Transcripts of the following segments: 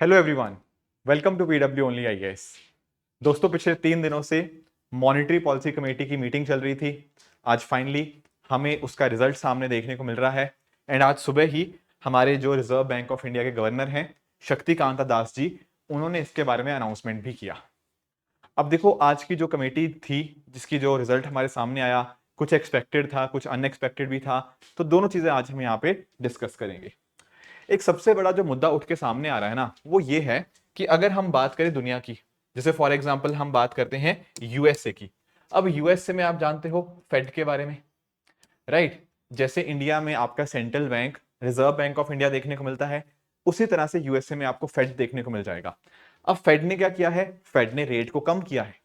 Hello everyone, welcome to PW only IAS. दोस्तों, पिछले 3 दिनों से मॉनेटरी पॉलिसी कमेटी की मीटिंग चल रही थी। आज फाइनली हमें उसका रिजल्ट सामने देखने को मिल रहा है। एंड आज सुबह ही हमारे जो रिजर्व बैंक ऑफ इंडिया के गवर्नर हैं शक्तिकांता दास जी, उन्होंने इसके बारे में अनाउंसमेंट भी किया। अब देखो, आज की जो कमेटी थी जिसकी जो रिजल्ट हमारे सामने आया, कुछ एक्सपेक्टेड था, कुछ अनएक्सपेक्टेड भी था। तो दोनों चीजें आज हम यहाँ पे डिस्कस करेंगे। एक सबसे बड़ा जो मुद्दा उठ के सामने आ रहा है ना, वो ये है कि अगर हम बात करें दुनिया की, जैसे फॉर एग्जांपल हम बात करते हैं यूएसए की। अब यूएसए में आप जानते हो फेड के बारे में, राइट? जैसे इंडिया में आपका central bank reserve bank of India देखने को मिलता है, उसी तरह से यूएसए में आपको फेड देखने को मिल जाएगा। अब फेड ने क्या किया है? फेड ने रेट को कम किया है।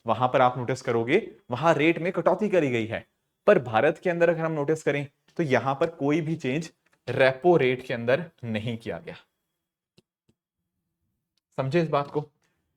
वहां पर आप नोटिस करोगे वहां रेट में कटौती करी गई है। पर भारत के अंदर अगर हम नोटिस करें तो यहां पर कोई भी चेंज रेपो रेट के अंदर नहीं किया गया। समझे इस बात को?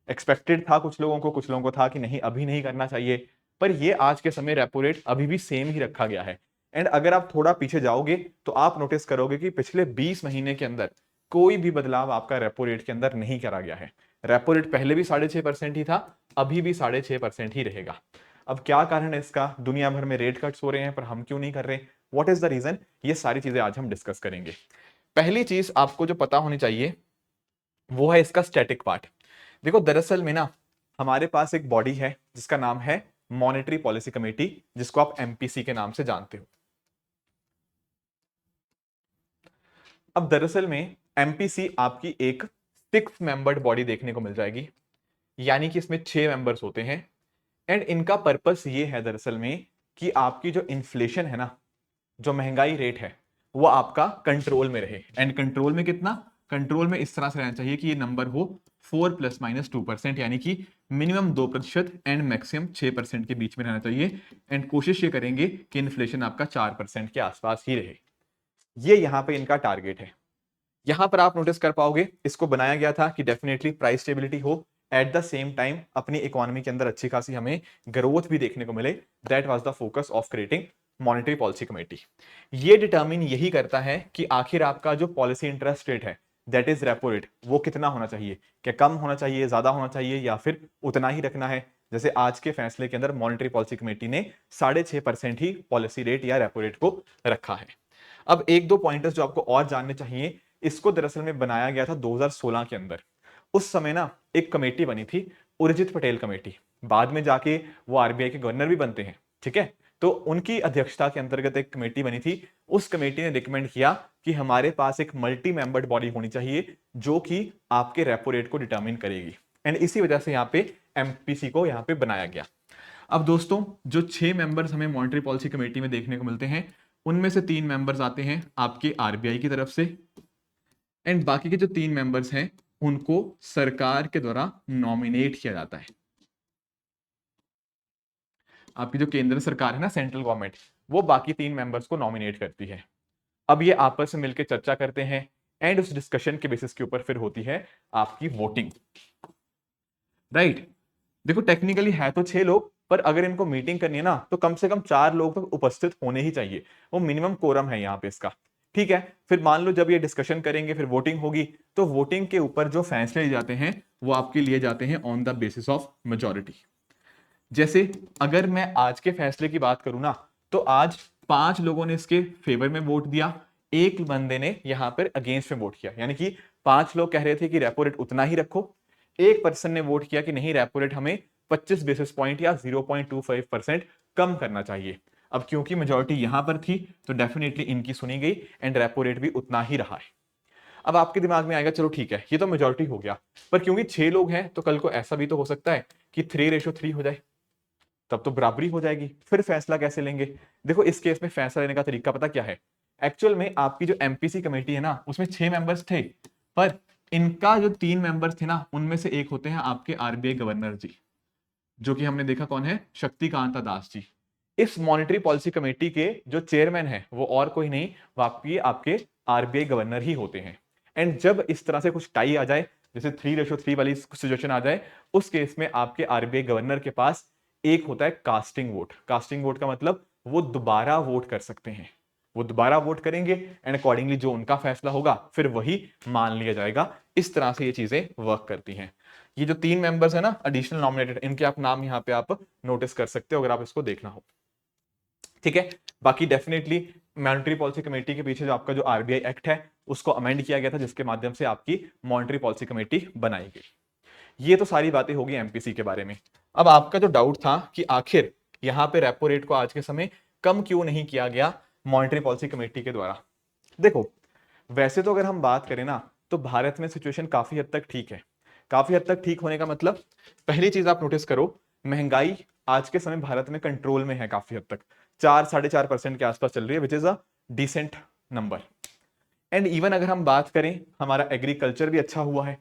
एक्सपेक्टेड था कुछ लोगों को, कुछ लोगों को था कि नहीं अभी नहीं करना चाहिए, पर ये आज के समय रेपो रेट अभी भी सेम ही रखा गया है। एंड अगर आप थोड़ा पीछे जाओगे तो आप नोटिस करोगे कि पिछले 20 महीने के अंदर कोई भी बदलाव आपका रेपो रेट के अंदर नहीं करा गया है। रेपो रेट पहले भी 6.5% ही था, अभी भी 6.5% ही रहेगा। अब क्या कारण है इसका? दुनिया भर में रेट कट्स हो रहे हैं पर हम क्यों नहीं कर रहे? What is the reason? ये सारी चीजें आज हम डिस्कस करेंगे। पहली चीज आपको जो पता होनी चाहिए वो है इसका स्टैटिक पार्ट। देखो, दरअसल में ना हमारे पास एक बॉडी है जिसका नाम है मॉनेटरी पॉलिसी कमेटी, जिसको आप एमपीसी के नाम से जानते हो। अब दरअसल में एमपीसी आपकी एक 6 मेंबर्ड बॉडी देखने को मिल जाएगी, यानी कि इसमें 6 मेंबर्स होते हैं। एंड इनका पर्पस ये है दरअसल में कि आपकी जो इन्फ्लेशन है ना, जो महंगाई रेट है, वो आपका कंट्रोल में रहे। एंड कंट्रोल में कितना? कंट्रोल में इस तरह से रहना चाहिए कि ये नंबर हो 4 ± 2%, यानी कि मिनिमम 2% एंड मैक्सिमम 6% के बीच में रहना चाहिए। एंड कोशिश ये करेंगे कि इन्फ्लेशन आपका 4% के आसपास ही रहे। ये यहां पे इनका टारगेट है। यहां पर आप नोटिस कर पाओगे इसको बनाया गया था कि डेफिनेटली प्राइस स्टेबिलिटी हो, एट द सेम टाइम अपनी इकोनॉमी के अंदर अच्छी खासी हमें ग्रोथ भी देखने को मिले। That was the focus of creating monetary policy committee. ये डिटर्मिन यही करता है कि आखिर आपका जो पॉलिसी इंटरेस्ट रेट है, दैट इज रेपो रेट, वो कितना होना चाहिए। क्या कम होना चाहिए, ज्यादा होना चाहिए, या फिर उतना ही रखना है? जैसे आज के फैसले के अंदर मॉनेटरी पॉलिसी कमेटी ने 6.5% ही पॉलिसी रेट या रेपो रेट को रखा है। अब एक दो पॉइंटर्स जो आपको और जानने चाहिए, इसको दरअसल में बनाया गया था 2016 के अंदर। उस समय ना एक कमेटी बनी थी, उर्जित पटेल कमेटी। बाद में जाके वो आरबीआई के गवर्नर भी बनते हैं, ठीक है? तो उनकी अध्यक्षता के अंतर्गत एक कमेटी बनी थी। उस कमेटी ने रिकमेंड किया कि हमारे पास एक मल्टी मेंबर्ड बॉडी होनी चाहिए जो कि आपके रेपो रेट को डिटरमिन करेगी। एंड इसी वजह से यहाँ पे एमपीसी को यहाँ पे बनाया गया। अब दोस्तों, जो 6 मेंबर्स हमें मॉनेटरी पॉलिसी कमेटी में देखने को मिलते हैं, उनमें से 3 मेंबर्स आते हैं आपके आरबीआई की तरफ से। एंड बाकी के जो 3 मेंबर्स हैं उनको सरकार के द्वारा नॉमिनेट किया जाता है। आपकी जो केंद्र सरकार है ना, सेंट्रल गवर्नमेंट, वो बाकी 3 मेंबर्स को नॉमिनेट करती है। अब ये आपस में मिलकर चर्चा करते हैं एंड उस डिस्कशन के बेसिस के ऊपर फिर होती है आपकी वोटिंग, राइट? देखो, टेक्निकली है तो 6 लोग, पर अगर इनको मीटिंग करनी है ना तो कम से कम 4 लोग तो उपस्थित होने ही चाहिए। वो मिनिमम कोरम है यहाँ पे इसका, ठीक है? फिर मान लो जब ये डिस्कशन करेंगे, फिर वोटिंग होगी, तो वोटिंग के ऊपर जो फैसले लिए जाते हैं वो आपके लिए जाते हैं on the basis of majority. जैसे अगर मैं आज के फैसले की बात करूं ना, तो आज 5 लोगों ने इसके फेवर में वोट दिया, एक बंदे ने यहां पर अगेंस्ट में वोट किया। यानी कि 5 लोग कह रहे थे कि रेपो रेट उतना ही रखो, एक पर्सन ने वोट किया कि नहीं, रेपो रेट हमें 25 बेसिस पॉइंट या 0.25% कम करना चाहिए। अब क्योंकि मेजोरिटी यहां पर थी तो डेफिनेटली इनकी सुनी गई एंड रेपो रेट भी उतना ही रहा है। अब आपके दिमाग में आएगा चलो ठीक है, ये तो मेजोरिटी हो गया, पर क्योंकि 6 लोग हैं तो कल को ऐसा भी तो हो सकता है कि 3:3 हो जाए, तब तो बराबरी हो जाएगी। फिर फैसला कैसे लेंगे? देखो, इस केस में फैसला लेने का तरीका पता क्या है? एक्चुअल में आपकी जो एमपीसी कमेटी है ना, उसमें 6 मेंबर्स थे, पर इनका जो 3 मेंबर्स थे ना, उनमें से एक होते हैं आपके आरबीआई गवर्नर जी, जो कि हमने देखा कौन है, शक्तिकांता दास जी। इस मॉनेटरी पॉलिसी कमेटी के जो चेयरमैन है वो और कोई नहीं, वाकई आपके आरबीआई गवर्नर ही होते हैं। एंड जब इस तरह से कुछ टाई आ जाए, जैसे 3:3 वाली सिचुएशन आ जाए, उस केस में आपके आरबीआई गवर्नर के पास एक होता है कास्टिंग वोट। कास्टिंग वोट का मतलब वो दोबारा वोट कर सकते हैं। वो दोबारा वोट करेंगे एंड अकॉर्डिंगली जो उनका फैसला होगा फिर वही मान लिया जाएगा। इस तरह से ये चीजें वर्क करती हैं। ये जो 3 मेंबर्स है ना एडिशनल नॉमिनेटेड, इनके आप नाम यहाँ पे आप नोटिस कर सकते हो अगर आप इसको देखना हो। ठीक है, बाकी डेफिनेटली मॉनेटरी पॉलिसी कमेटी के पीछे जो आपका जो आरबीआई एक्ट है उसको अमेंड किया गया था, जिसके माध्यम से आपकी मॉनेटरी पॉलिसी कमेटी बनाई गई। ये तो सारी बातें होगी एमपीसी के बारे में। अब आपका जो डाउट था कि आखिर यहां पे रेपो रेट को आज के समय कम क्यों नहीं किया गया मॉनेटरी पॉलिसी कमेटी के द्वारा। देखो, वैसे तो अगर हम बात करें ना तो भारत में सिचुएशन काफी हद तक ठीक है। काफी हद तक ठीक होने का मतलब, पहली चीज आप नोटिस करो, महंगाई आज के समय भारत में कंट्रोल में है काफी हद तक, 4-4.5% के आसपास चल रही है, which is a decent number. And even अगर हम बात करें, हमारा एग्रीकल्चर भी अच्छा हुआ है।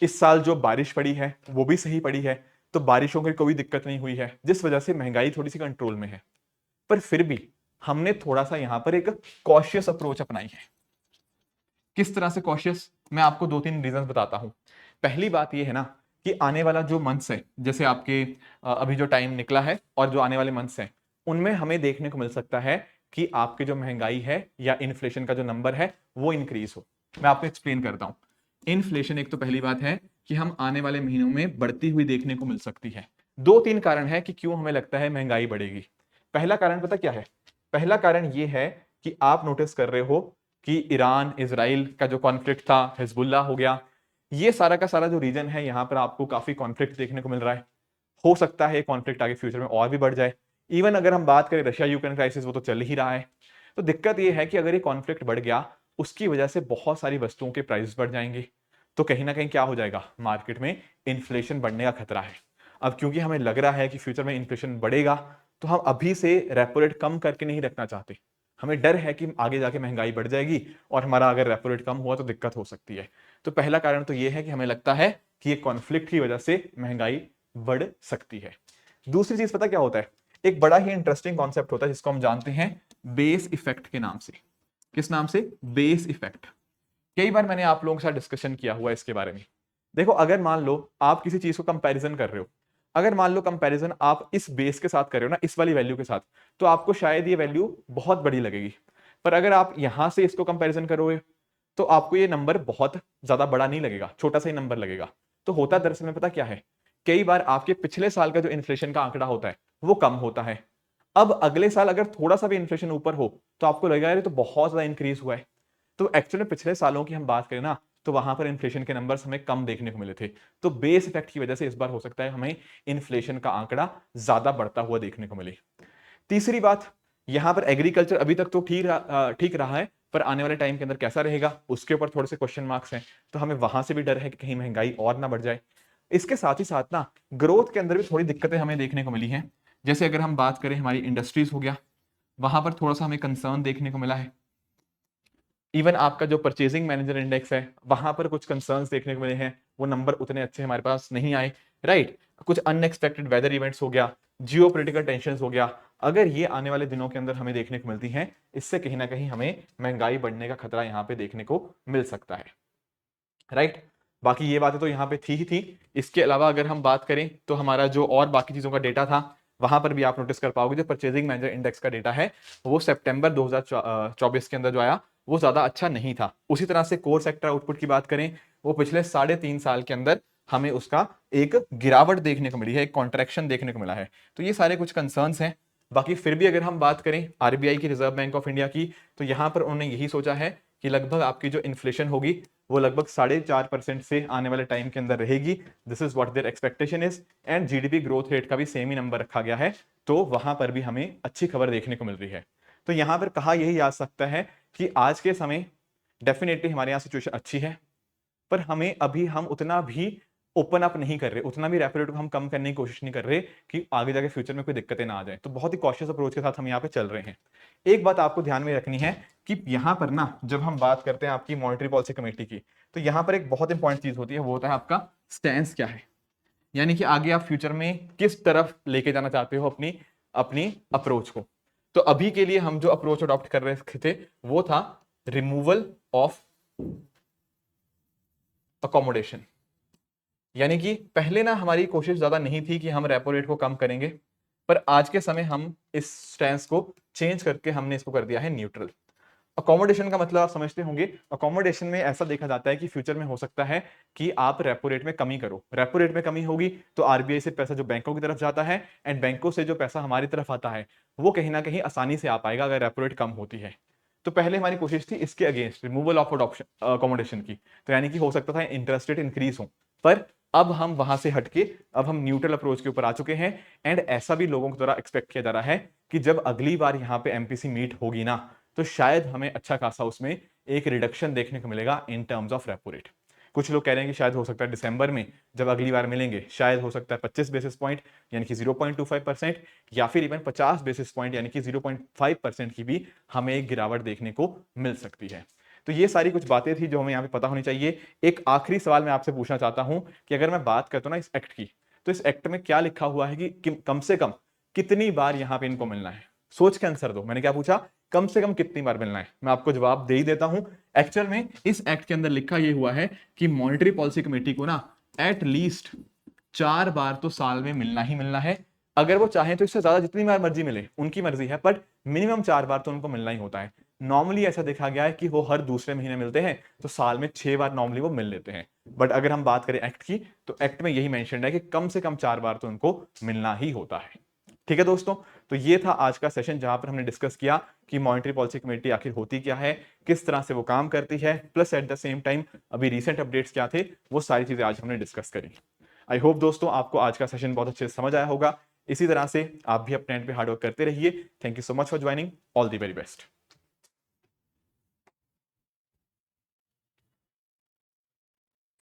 इस साल जो बारिश पड़ी है वो भी सही पड़ी है, तो बारिशों की कोई दिक्कत नहीं हुई है, जिस वजह से महंगाई थोड़ी सी कंट्रोल में है। पर फिर भी हमने थोड़ा सा यहां पर एक कॉशियस अप्रोच अपनाई है। किस तरह से कॉशियस, मैं आपको 2-3 रीजन बताता हूं। पहली बात यह है ना कि आने वाला जो मंथ्स है, जैसे आपके अभी जो टाइम निकला है और जो आने वाले मंथ्स हैं, उनमें हमें देखने को मिल सकता है कि आपकी जो महंगाई है या इन्फ्लेशन का जो नंबर है वो इंक्रीज हो। मैं आपको एक्सप्लेन करता हूं। इन्फ्लेशन एक तो पहली बात है कि हम आने वाले महीनों में बढ़ती हुई देखने को मिल सकती है। 2-3 कारण है कि क्यों हमें लगता है महंगाई बढ़ेगी। पहला कारण पता क्या है? पहला कारण यह है कि आप नोटिस कर रहे हो कि ईरान इजराइल का जो कॉन्फ्लिक्ट था, हिजबुल्ला हो गया, ये सारा का सारा जो रीजन है, यहां पर आपको काफी कॉन्फ्लिक्ट देखने को मिल रहा है। हो सकता है कॉन्फ्लिक्ट आगे फ्यूचर में और भी बढ़ जाए। इवन अगर हम बात करें रशिया यूक्रेन क्राइसिस, वो तो चल ही रहा है। तो दिक्कत ये है कि अगर ये कॉन्फ्लिक्ट बढ़ गया, उसकी वजह से बहुत सारी वस्तुओं के प्राइस बढ़ जाएंगे, तो कहीं ना कहीं क्या हो जाएगा, मार्केट में इन्फ्लेशन बढ़ने का खतरा है। अब क्योंकि हमें लग रहा है कि फ्यूचर में इन्फ्लेशन बढ़ेगा, तो हम अभी से रेपो रेट कम करके नहीं रखना चाहते। हमें डर है कि आगे जाके महंगाई बढ़ जाएगी और हमारा अगर रेपो रेट कम हुआ तो दिक्कत हो सकती है। तो पहला कारण तो यह है कि हमें लगता है कि ये कॉन्फ्लिक्ट की वजह से महंगाई बढ़ सकती है। दूसरी चीज पता क्या होता है? एक बड़ा ही इंटरेस्टिंग कॉन्सेप्ट होता है जिसको हम जानते हैं बेस इफेक्ट के नाम से। किस नाम से? Base effect. कई बार मैंने आप लोगों के साथ डिस्कशन किया हुआ है इसके बारे में। देखो, अगर मान लो आप किसी चीज को कंपैरिजन कर रहे हो, अगर मान लो कंपैरिजन आप इस बेस के साथ कर रहे हो ना, इस वाली वैल्यू के साथ, तो आपको शायद ये वैल्यू बहुत बड़ी लगेगी। पर अगर आप यहां से इसको कंपैरिजन करोगे तो आपको ये नंबर बहुत ज्यादा बड़ा नहीं लगेगा, छोटा सा ही नंबर लगेगा। तो होता दरअसल में पता क्या है, कई बार आपके पिछले साल का जो इन्फ्लेशन का आंकड़ा होता है वो कम होता है। अब अगले साल अगर थोड़ा सा भी इन्फ्लेशन ऊपर हो तो आपको लगेगा अरे तो बहुत ज्यादा इंक्रीज हुआ है। तो एक्चुअली पिछले सालों की हम बात करें ना, तो वहां पर इन्फ्लेशन के नंबर्स हमें कम देखने को मिले थे। तो बेस इफेक्ट की वजह से इस बार हो सकता है हमें इन्फ्लेशन का आंकड़ा ज्यादा बढ़ता हुआ देखने को मिले। तीसरी बात, यहां पर एग्रीकल्चर अभी तक तो ठीक रहा है, पर आने वाले टाइम के अंदर कैसा रहेगा उसके ऊपर थोड़े से क्वेश्चन मार्क्स हैं। तो हमें वहां से भी डर है कि कहीं महंगाई और ना बढ़ जाए। इसके साथ ही साथ ना ग्रोथ के अंदर भी थोड़ी दिक्कतें हमें देखने को मिली हैं। जैसे अगर हम बात करें हमारी इंडस्ट्रीज हो गया, वहां पर थोड़ा सा हमें कंसर्न देखने को मिला है। इवन आपका जो परचेजिंग मैनेजर इंडेक्स है वहां पर कुछ कंसर्न्स देखने को मिले हैं, वो नंबर उतने अच्छे हमारे पास नहीं आए। राइट, कुछ अनएक्सपेक्टेड वेदर इवेंट्स हो गया, जियो पोलिटिकल टेंशन हो गया, अगर ये आने वाले दिनों के अंदर हमें देखने को मिलती हैं, इससे कहीं ना कहीं हमें महंगाई बढ़ने का खतरा यहाँ पे देखने को मिल सकता है। राइट, बाकी ये बातें तो यहाँ पे थी ही थी। इसके अलावा अगर हम बात करें तो हमारा जो और बाकी चीजों का डेटा था, वहां पर भी आप नोटिस कर पाओगे जो परचेजिंग मैनेजर इंडेक्स का डेटा है वो सितंबर 2024 के अंदर जो आया वो ज्यादा अच्छा नहीं था। उसी तरह से कोर सेक्टर आउटपुट की बात करें, वो पिछले 3.5 साल के अंदर हमें उसका एक गिरावट देखने को मिली है, एक कॉन्ट्रैक्शन देखने को मिला है। तो ये सारे कुछ कंसर्न्स हैं। बाकी फिर भी अगर हम बात करें आरबीआई की, रिजर्व बैंक ऑफ इंडिया की, तो यहां पर उन्होंने यही सोचा है कि लगभग आपकी जो इन्फ्लेशन होगी वो लगभग 4.5% से आने वाले टाइम के अंदर रहेगी। This is what their expectation is. And GDP growth rate का भी सेम ही नंबर रखा गया है। तो वहां पर भी हमें अच्छी खबर देखने को मिल रही है। तो यहां पर कहा यही जा सकता है कि आज के समय डेफिनेटली हमारे यहाँ सिचुएशन अच्छी है, पर हमें अभी हम उतना भी ओपन अप नहीं कर रहे, उतना भी रेपो रेट को हम कम करने की कोशिश नहीं कर रहे कि आगे जाके फ्यूचर में कोई दिक्कतें ना आ जाए। तो बहुत ही कॉशियस अप्रोच के साथ हम यहाँ पे चल रहे हैं। एक बात आपको ध्यान में रखनी है कि यहाँ पर ना जब हम बात करते हैं आपकी मॉनेटरी पॉलिसी कमेटी की, तो यहाँ पर एक बहुत इंपॉर्टेंट चीज होती है, वो होता है आपका स्टैंस क्या है। यानी कि आगे आप फ्यूचर में किस तरफ लेके जाना चाहते हो अपनी अपनी अप्रोच को। तो अभी के लिए हम जो अप्रोच अडॉप्ट कर रहे थे वो था रिमूवल ऑफ अकोमोडेशन। यानी कि पहले ना हमारी कोशिश ज्यादा नहीं थी कि हम रेपो रेट को कम करेंगे, पर आज के समय हम इस स्टैंस को चेंज करके हमने इसको कर दिया है न्यूट्रल। अकोमोडेशन का मतलब आप समझते होंगे, अकोमोडेशन में ऐसा देखा जाता है कि फ्यूचर में हो सकता है कि आप रेपो रेट में कमी करो, रेपो रेट में कमी होगी तो आरबीआई से पैसा जो बैंकों की तरफ जाता है एंड बैंकों से जो पैसा हमारी तरफ आता है वो कहीं ना कहीं आसानी से आ पाएगा अगर रेपो रेट कम होती है। तो पहले हमारी कोशिश थी इसके against removal of adoption accommodation की, तो यानी कि हो सकता था इंटरेस्ट रेट इंक्रीज हो, पर अब हम वहां से हटके अब हम न्यूट्रल अप्रोच के ऊपर आ चुके हैं। एंड ऐसा भी लोगों के द्वारा एक्सपेक्ट किया जा रहा है कि जब अगली बार यहाँ पे एमपीसी मीट होगी ना तो शायद हमें अच्छा खासा उसमें एक रिडक्शन देखने को मिलेगा in terms of repo rate. कुछ लोग कह रहे हैं कि शायद हो सकता है दिसंबर में जब अगली बार मिलेंगे शायद हो सकता है 25 बेसिस पॉइंट यानी कि 0.25% या फिर इवन 50 बेसिस पॉइंट यानी कि 0.5% की भी हमें एक गिरावट देखने को मिल सकती है। तो ये सारी कुछ बातें थी जो हमें यहाँ पे पता होनी चाहिए। एक आखिरी सवाल मैं आपसे पूछना चाहता हूं कि अगर मैं बात करता हूं ना इस एक्ट की, तो इस एक्ट में क्या लिखा हुआ है कि कम से कम कितनी बार यहां पे इनको मिलना है? सोच के आंसर दो, मैंने क्या पूछा, कम से कम कितनी बार मिलना है? मैं आपको जवाब दे ही देता हूं। एक्चुअल में इस एक्ट के अंदर लिखा यह हुआ है कि मॉनेटरी पॉलिसी कमेटी को ना एट लीस्ट 4 बार तो साल में मिलना ही मिलना है। अगर वो चाहें तो इससे ज्यादा जितनी बार मर्जी मिले उनकी मर्जी है, बट मिनिमम 4 बार तो उनको मिलना ही होता है। नॉर्मली ऐसा देखा गया है कि वो हर दूसरे महीने मिलते हैं, तो साल में 6 बार नॉर्मली वो मिल लेते हैं। बट अगर हम बात करें एक्ट की तो एक्ट में यही मेंशन है कि कम से कम 4 बार तो उनको मिलना ही होता है। ठीक है दोस्तों, तो ये था आज का सेशन जहां पर हमने डिस्कस किया कि मॉनेटरी पॉलिसी कमेटी आखिर होती क्या है, किस तरह से वो काम करती है, plus at the same time अभी रिसेंट अपडेट्स क्या थे, वो सारी चीजें आज हमने डिस्कस करी। आई होप दोस्तों आपको आज का सेशन बहुत अच्छे से समझ आया होगा। इसी तरह से आप भी अपने एंड पे हार्डवर्क करते रहिए। Thank you so much for joining, all the very best.